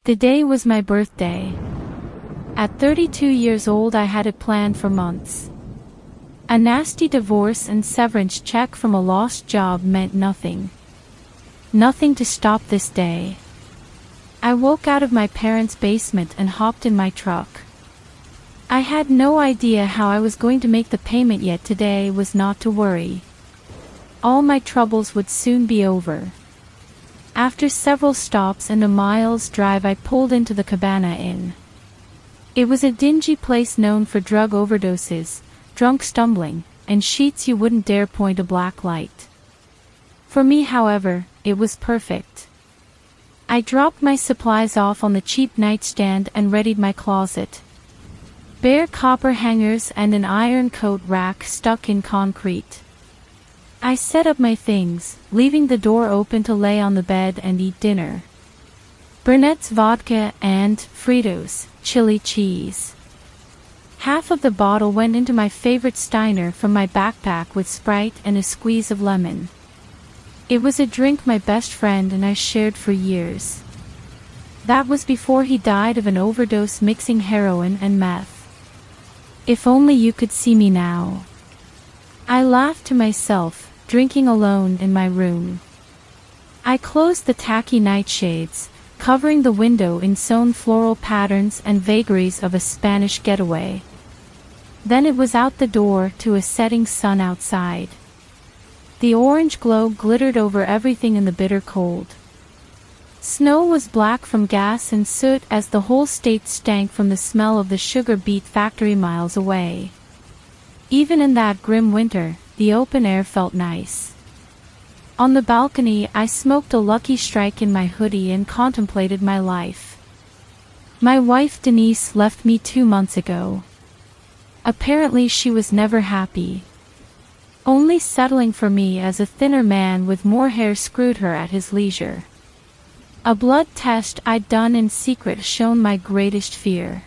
The day was my birthday. At 32 years old I had it planned for months. A nasty divorce and severance check from a lost job meant nothing. Nothing to stop this day. I woke out of my parents' basement and hopped in my truck. I had no idea how I was going to make the payment, yet today was not to worry. All my troubles would soon be over. After several stops and a mile's drive I pulled into the Cabana Inn. It was a dingy place known for drug overdoses, drunk stumbling, and sheets you wouldn't dare point a black light. For me, however, it was perfect. I dropped my supplies off on the cheap nightstand and readied my closet. Bare copper hangers and an iron coat rack stuck in concrete. I set up my things, leaving the door open to lay on the bed and eat dinner. Burnett's vodka and Fritos chili cheese. Half of the bottle went into my favorite Steiner from my backpack with Sprite and a squeeze of lemon. It was a drink my best friend and I shared for years. That was before he died of an overdose mixing heroin and meth. If only you could see me now. I laughed to myself, drinking alone in my room. I closed the tacky nightshades, covering the window in sewn floral patterns and vagaries of a Spanish getaway. Then it was out the door to a setting sun outside. The orange glow glittered over everything in the bitter cold. Snow was black from gas and soot as the whole state stank from the smell of the sugar beet factory miles away. Even in that grim winter, the open air felt nice. On the balcony I smoked a Lucky Strike in my hoodie and contemplated my life. My wife Denise left me 2 months ago. Apparently she was never happy. Only settling for me as a thinner man with more hair screwed her at his leisure. A blood test I'd done in secret shown my greatest fear.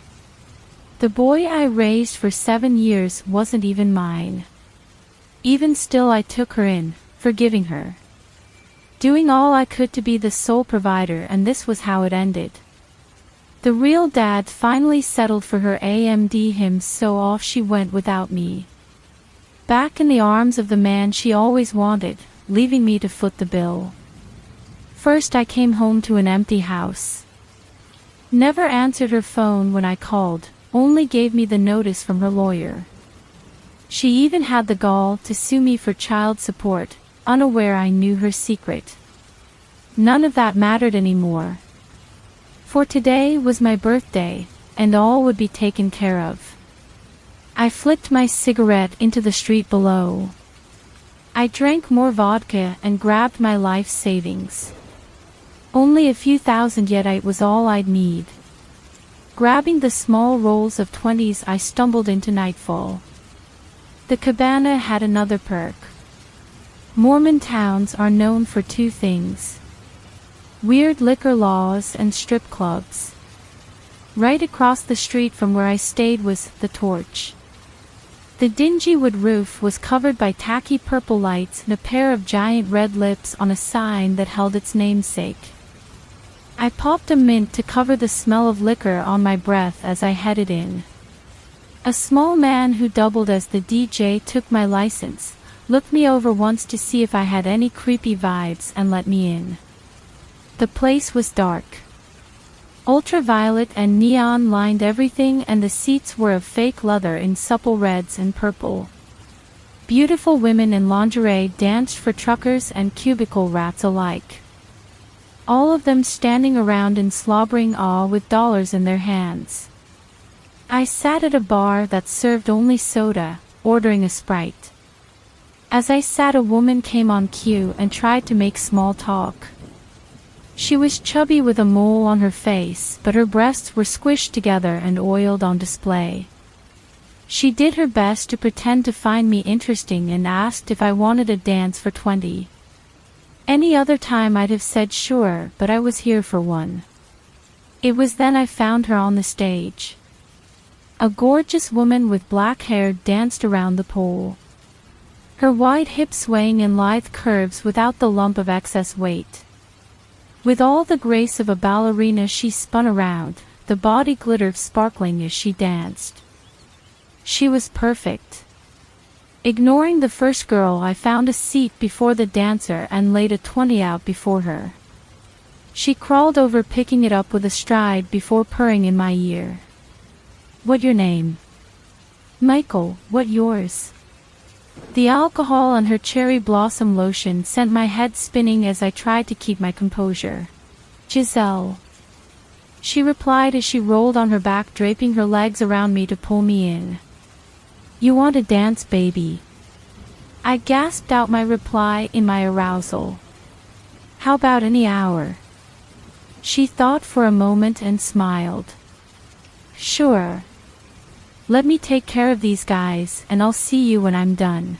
The boy I raised for 7 years wasn't even mine. Even still I took her in, forgiving her. Doing all I could to be the sole provider, and this was how it ended. The real dad finally settled for her AMD hymns, so off she went without me. Back in the arms of the man she always wanted, leaving me to foot the bill. First I came home to an empty house. Never answered her phone when I called, only gave me the notice from her lawyer. She even had the gall to sue me for child support, unaware I knew her secret. None of that mattered anymore. For today was my birthday, and all would be taken care of. I flicked my cigarette into the street below. I drank more vodka and grabbed my life savings. Only a few thousand, yet it was all I'd need. Grabbing the small rolls of 20s I stumbled into nightfall. The Cabana had another perk. Mormon towns are known for 2 things: weird liquor laws and strip clubs. Right across the street from where I stayed was The Torch. The dingy wood roof was covered by tacky purple lights and a pair of giant red lips on a sign that held its namesake. I popped a mint to cover the smell of liquor on my breath as I headed in. A small man who doubled as the DJ took my license, looked me over once to see if I had any creepy vibes, and let me in. The place was dark. Ultraviolet and neon lined everything, and the seats were of fake leather in supple reds and purple. Beautiful women in lingerie danced for truckers and cubicle rats alike. All of them standing around in slobbering awe with dollars in their hands. I sat at a bar that served only soda, ordering a Sprite. As I sat, a woman came on cue and tried to make small talk. She was chubby with a mole on her face, but her breasts were squished together and oiled on display. She did her best to pretend to find me interesting and asked if I wanted a dance for 20. Any other time I'd have said sure, but I was here for one. It was then I found her on the stage. A gorgeous woman with black hair danced around the pole. Her wide hips swaying in lithe curves without the lump of excess weight. With all the grace of a ballerina she spun around, the body glittered sparkling as she danced. She was perfect. Ignoring the first girl, I found a seat before the dancer and laid a 20 out before her. She crawled over, picking it up with a stride before purring in my ear. "What your name?" "Michael, what yours?" The alcohol on her cherry blossom lotion sent my head spinning as I tried to keep my composure. "Giselle," she replied as she rolled on her back, draping her legs around me to pull me in. "You want to dance, baby?" I gasped out my reply in my arousal. "How about any hour?" She thought for a moment and smiled. "Sure. Let me take care of these guys, and I'll see you when I'm done."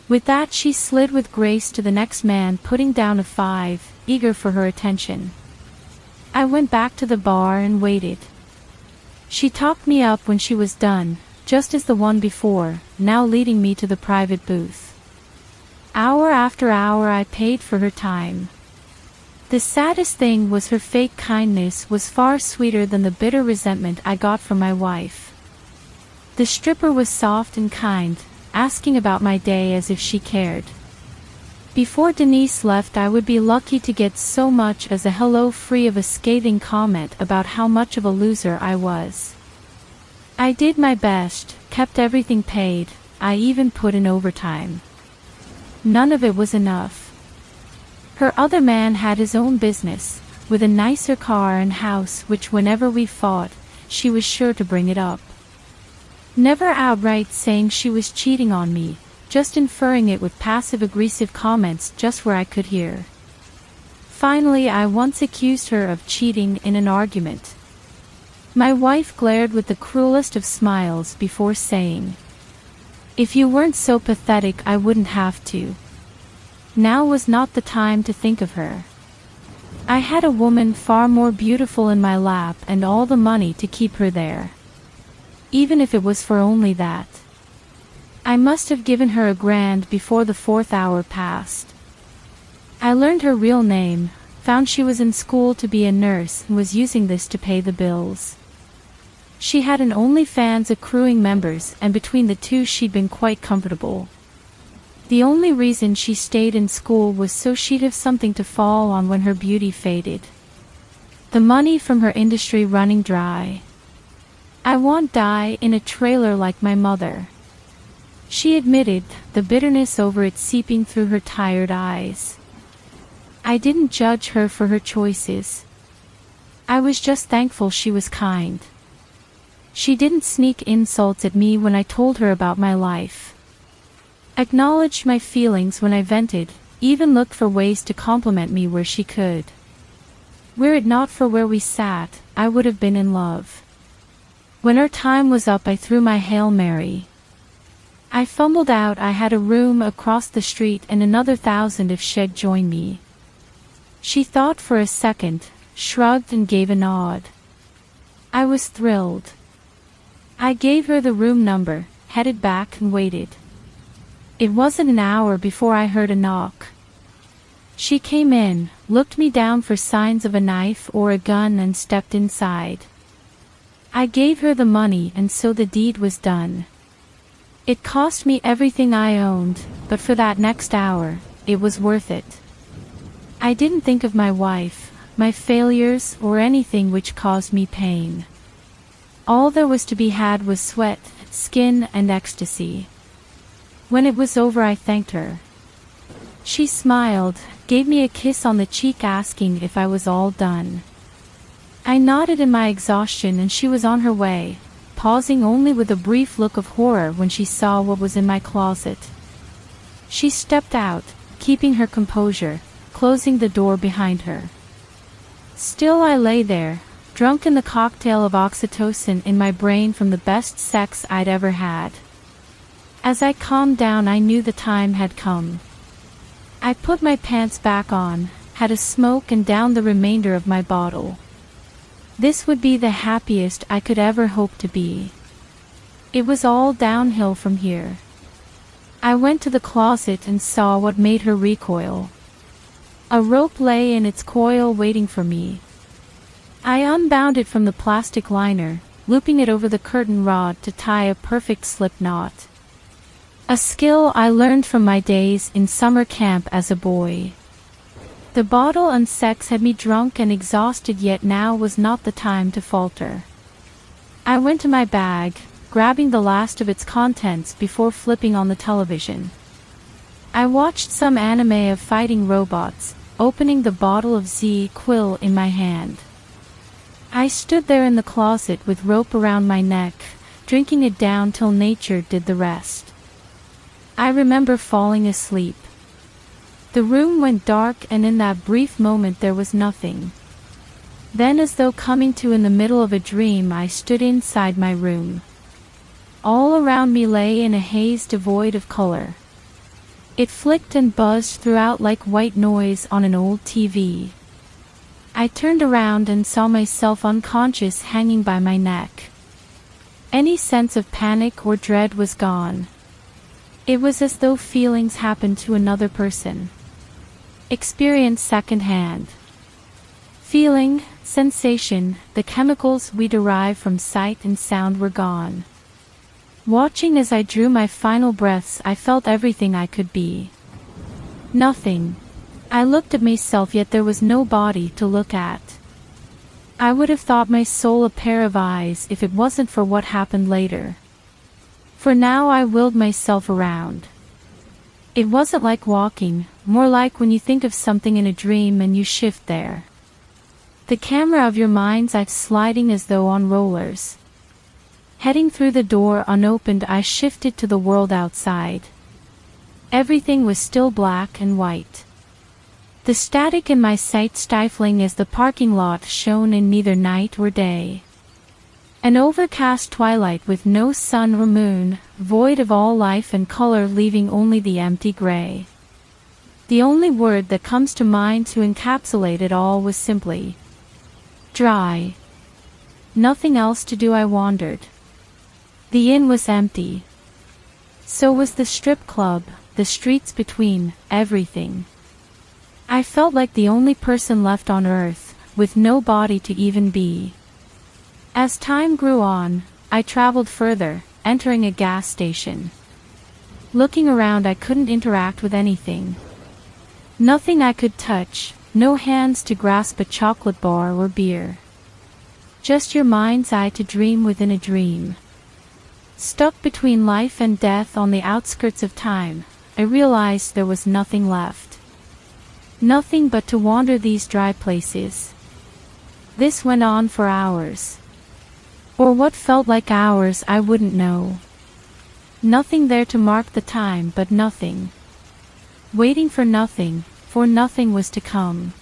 With that, she slid with grace to the next man, putting down a 5, eager for her attention. I went back to the bar and waited. She talked me up when she was done, just as the one before, now leading me to the private booth. Hour after hour I paid for her time. The saddest thing was her fake kindness was far sweeter than the bitter resentment I got from my wife. The stripper was soft and kind, asking about my day as if she cared. Before Denise left, I would be lucky to get so much as a hello, free of a scathing comment about how much of a loser I was. I did my best, kept everything paid, I even put in overtime. None of it was enough. Her other man had his own business, with a nicer car and house, which whenever we fought, she was sure to bring it up. Never outright saying she was cheating on me, just inferring it with passive-aggressive comments just where I could hear. Finally, I once accused her of cheating in an argument. My wife glared with the cruelest of smiles before saying, "If you weren't so pathetic, I wouldn't have to." Now was not the time to think of her. I had a woman far more beautiful in my lap and all the money to keep her there. Even if it was for only that. I must have given her $1,000 before the 4th hour passed. I learned her real name, found she was in school to be a nurse and was using this to pay the bills. She had an OnlyFans accruing members, and between the two she'd been quite comfortable. The only reason she stayed in school was so she'd have something to fall on when her beauty faded. The money from her industry running dry. "I won't die in a trailer like my mother," she admitted, the bitterness over it seeping through her tired eyes. I didn't judge her for her choices. I was just thankful she was kind. She didn't sneak insults at me when I told her about my life. Acknowledged my feelings when I vented, even looked for ways to compliment me where she could. Were it not for where we sat, I would have been in love. When her time was up, I threw my Hail Mary. I fumbled out I had a room across the street and another 1,000 if she'd join me. She thought for a second, shrugged and gave a nod. I was thrilled. I gave her the room number, headed back and waited. It wasn't an hour before I heard a knock. She came in, looked me down for signs of a knife or a gun and stepped inside. I gave her the money and so the deed was done. It cost me everything I owned, but for that next hour, it was worth it. I didn't think of my wife, my failures, or anything which caused me pain. All there was to be had was sweat, skin, and ecstasy. When it was over, I thanked her. She smiled, gave me a kiss on the cheek, asking if I was all done. I nodded in my exhaustion and she was on her way, pausing only with a brief look of horror when she saw what was in my closet. She stepped out, keeping her composure, closing the door behind her. Still I lay there, drunk in the cocktail of oxytocin in my brain from the best sex I'd ever had. As I calmed down, I knew the time had come. I put my pants back on, had a smoke and downed the remainder of my bottle. This would be the happiest I could ever hope to be. It was all downhill from here. I went to the closet and saw what made her recoil. A rope lay in its coil waiting for me. I unbound it from the plastic liner, looping it over the curtain rod to tie a perfect slip knot. A skill I learned from my days in summer camp as a boy. The bottle and sex had me drunk and exhausted, yet now was not the time to falter. I went to my bag, grabbing the last of its contents before flipping on the television. I watched some anime of fighting robots, opening the bottle of Z-Quil in my hand. I stood there in the closet with rope around my neck, drinking it down till nature did the rest. I remember falling asleep. The room went dark, and in that brief moment there was nothing. Then, as though coming to in the middle of a dream, I stood inside my room. All around me lay in a haze devoid of color. It flicked and buzzed throughout like white noise on an old TV. I turned around and saw myself unconscious, hanging by my neck. Any sense of panic or dread was gone. It was as though feelings happened to another person. Experience secondhand. Feeling, sensation, the chemicals we derive from sight and sound were gone. Watching as I drew my final breaths, I felt everything I could be. Nothing. I looked at myself, yet there was no body to look at. I would have thought my soul a pair of eyes if it wasn't for what happened later. For now I willed myself around. It wasn't like walking, more like when you think of something in a dream and you shift there. The camera of your mind's eye sliding as though on rollers. Heading through the door unopened, I shifted to the world outside. Everything was still black and white. The static in my sight stifling as the parking lot shone in neither night or day. An overcast twilight with no sun or moon, void of all life and color, leaving only the empty gray. The only word that comes to mind to encapsulate it all was simply dry. Nothing else to do. I wandered. The inn was empty. So was the strip club, the streets between, everything. I felt like the only person left on earth, with no body to even be. As time grew on, I traveled further, entering a gas station. Looking around, I couldn't interact with anything. Nothing I could touch, no hands to grasp a chocolate bar or beer. Just your mind's eye to dream within a dream. Stuck between life and death on the outskirts of time, I realized there was nothing left. Nothing but to wander these dry places. This went on for hours. Or what felt like hours, I wouldn't know. Nothing there to mark the time, but nothing. Waiting for nothing, for nothing was to come.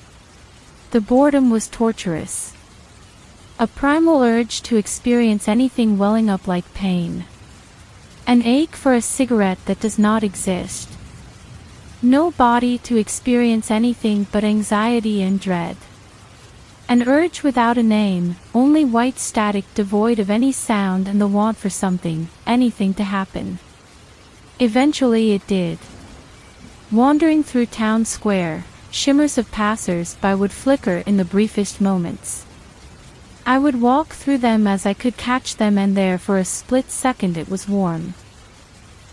The boredom was torturous. A primal urge to experience anything welling up like pain. An ache for a cigarette that does not exist. No body to experience anything but anxiety and dread. An urge without a name, only white static devoid of any sound, and the want for something, anything to happen. Eventually it did. Wandering through town square, shimmers of passers-by would flicker in the briefest moments. I would walk through them as I could catch them, and there for a split second it was warm.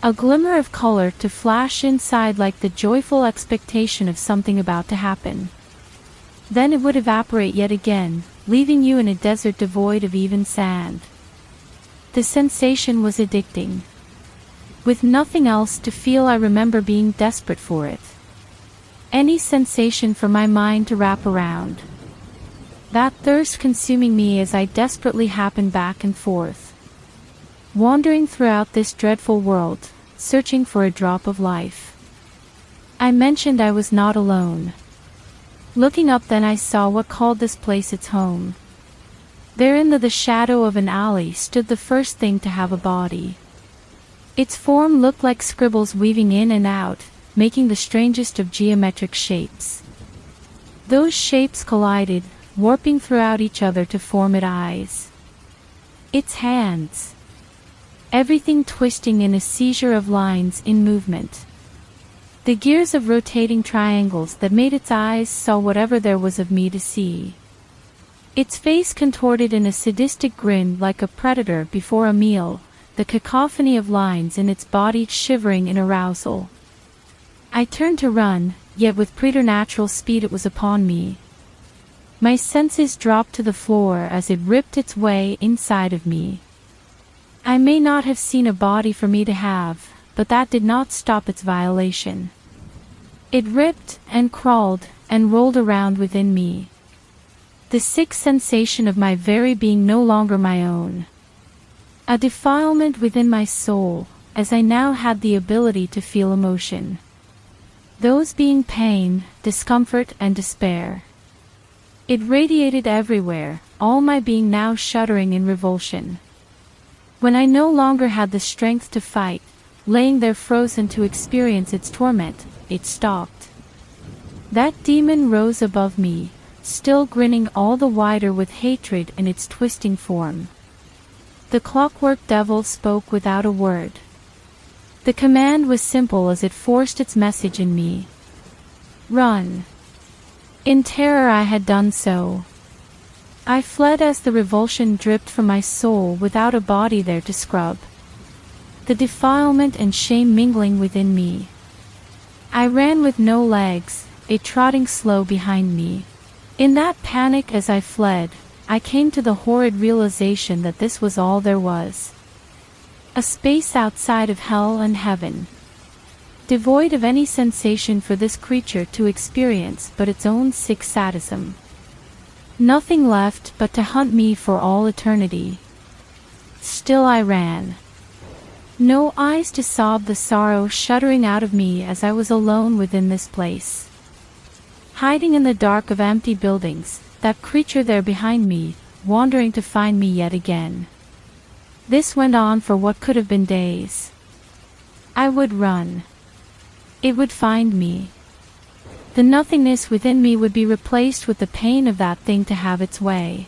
A glimmer of color to flash inside like the joyful expectation of something about to happen. Then it would evaporate yet again, leaving you in a desert devoid of even sand. The sensation was addicting. With nothing else to feel, I remember being desperate for it. Any sensation for my mind to wrap around. That thirst consuming me as I desperately happened back and forth. Wandering throughout this dreadful world, searching for a drop of life. I mentioned I was not alone. Looking up then I saw what called this place its home. There in the shadow of an alley stood the first thing to have a body. Its form looked like scribbles weaving in and out, making the strangest of geometric shapes. Those shapes collided, warping throughout each other to form its eyes. Its hands. Everything twisting in a seizure of lines in movement. The gears of rotating triangles that made its eyes saw whatever there was of me to see. Its face contorted in a sadistic grin like a predator before a meal, the cacophony of lines in its body shivering in arousal. I turned to run, yet with preternatural speed it was upon me. My senses dropped to the floor as it ripped its way inside of me. I may not have seen a body for me to have, but that did not stop its violation. It ripped and crawled and rolled around within me. The sick sensation of my very being no longer my own. A defilement within my soul, as I now had the ability to feel emotion. Those being pain, discomfort, and despair. It radiated everywhere, all my being now shuddering in revulsion. When I no longer had the strength to fight, laying there frozen to experience its torment, it stopped. That demon rose above me, still grinning all the wider with hatred in its twisting form. The clockwork devil spoke without a word. The command was simple as it forced its message in me. Run. In terror I had done so. I fled as the revulsion dripped from my soul without a body there to scrub. The defilement and shame mingling within me. I ran with no legs, it trotting slow behind me. In that panic as I fled, I came to the horrid realization that this was all there was. A space outside of hell and heaven. Devoid of any sensation for this creature to experience but its own sick sadism. Nothing left but to hunt me for all eternity. Still I ran. No eyes to sob the sorrow shuddering out of me as I was alone within this place. Hiding in the dark of empty buildings, that creature there behind me, wandering to find me yet again. This went on for what could have been days. I would run. It would find me. The nothingness within me would be replaced with the pain of that thing to have its way.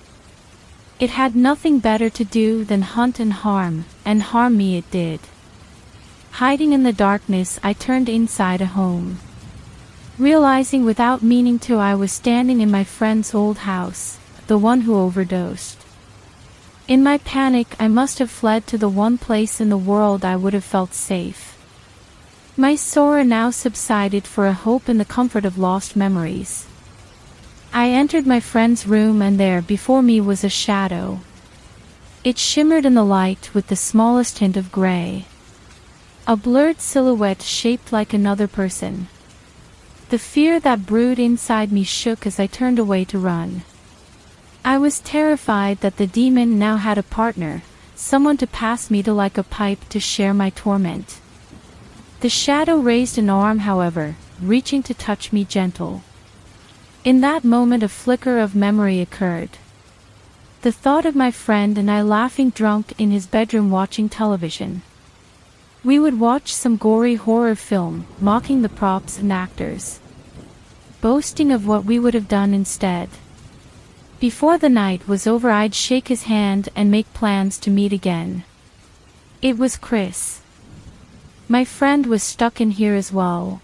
It had nothing better to do than hunt and harm me it did. Hiding in the darkness, I turned inside a home. Realizing without meaning to I was standing in my friend's old house, the one who overdosed. In my panic I must have fled to the one place in the world I would have felt safe. My sorrow now subsided for a hope in the comfort of lost memories. I entered my friend's room and there before me was a shadow. It shimmered in the light with the smallest hint of gray. A blurred silhouette shaped like another person. The fear that brewed inside me shook as I turned away to run. I was terrified that the demon now had a partner, someone to pass me to like a pipe to share my torment. The shadow raised an arm, however, reaching to touch me gentle. In that moment a flicker of memory occurred. The thought of my friend and I laughing drunk in his bedroom watching television. We would watch some gory horror film, mocking the props and actors. Boasting of what we would have done instead. Before the night was over I'd shake his hand and make plans to meet again. It was Chris. My friend was stuck in here as well.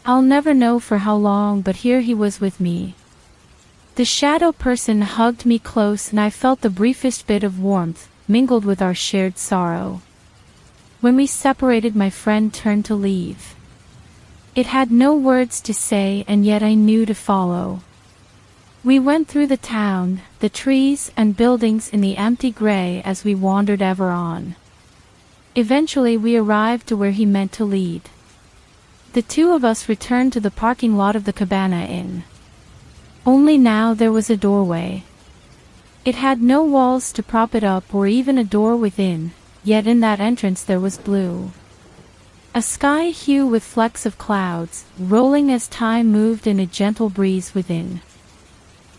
I'll never know for how long, but here he was with me. The shadow person hugged me close and I felt the briefest bit of warmth, mingled with our shared sorrow. When we separated, my friend turned to leave. It had no words to say and yet I knew to follow. We went through the town, the trees and buildings in the empty gray as we wandered ever on. Eventually we arrived to where he meant to lead. The two of us returned to the parking lot of the Cabana Inn. Only now there was a doorway. It had no walls to prop it up or even a door within, yet in that entrance there was blue. A sky hue with flecks of clouds, rolling as time moved in a gentle breeze within.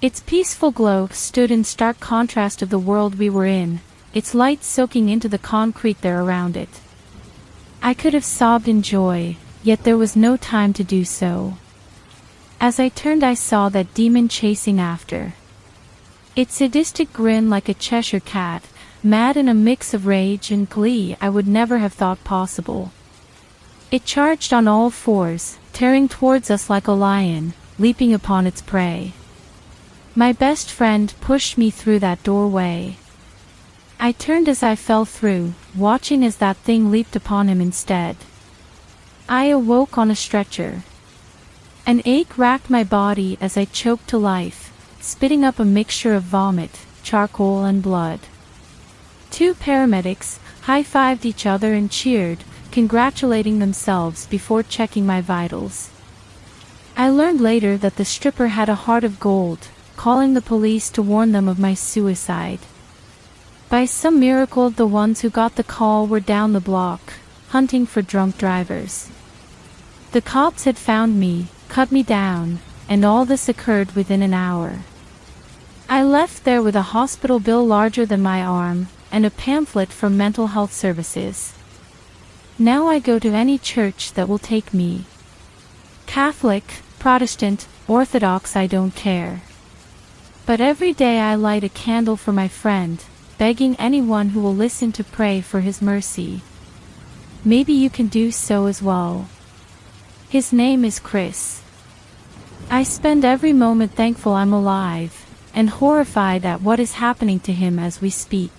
Its peaceful glow stood in stark contrast of the world we were in, its light soaking into the concrete there around it. I could have sobbed in joy, yet there was no time to do so. As I turned I saw that demon chasing after. Its sadistic grin like a Cheshire cat, mad in a mix of rage and glee I would never have thought possible. It charged on all fours, tearing towards us like a lion, leaping upon its prey. My best friend pushed me through that doorway. I turned as I fell through, watching as that thing leaped upon him instead. I awoke on a stretcher. An ache racked my body as I choked to life, spitting up a mixture of vomit, charcoal and blood. Two paramedics high-fived each other and cheered, congratulating themselves before checking my vitals. I learned later that the stripper had a heart of gold, calling the police to warn them of my suicide. By some miracle, the ones who got the call were down the block, hunting for drunk drivers. The cops had found me, cut me down, and all this occurred within an hour. I left there with a hospital bill larger than my arm, and a pamphlet from mental health services. Now I go to any church that will take me. Catholic, Protestant, Orthodox, I don't care. But every day I light a candle for my friend, begging anyone who will listen to pray for his mercy. Maybe you can do so as well. His name is Chris. I spend every moment thankful I'm alive, and horrified at what is happening to him as we speak.